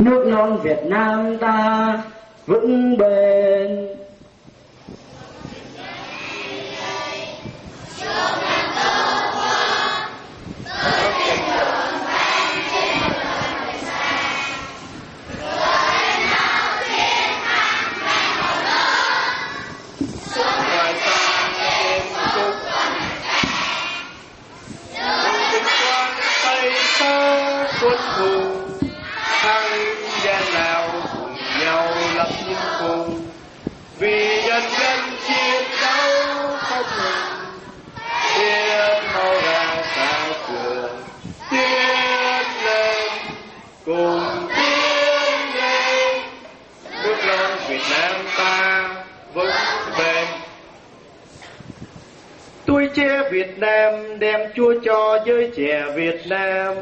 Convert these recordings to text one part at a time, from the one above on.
nước non Việt Nam ta vững bền. Quân thù thăng gian nào cùng nhau lập những cùng vì nhân dân chiến đấu không ngừng tiến mau ra xa trường tiến lên cùng tiến lên nước non Việt Nam ta vững bền. Tuổi trẻ Việt Nam đem Chúa cho giới trẻ Việt Nam,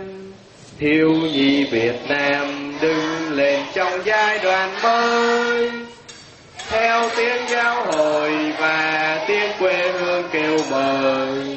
thiếu nhi Việt Nam đứng lên trong giai đoạn mới, theo tiếng giáo hội và tiếng quê hương kêu mời.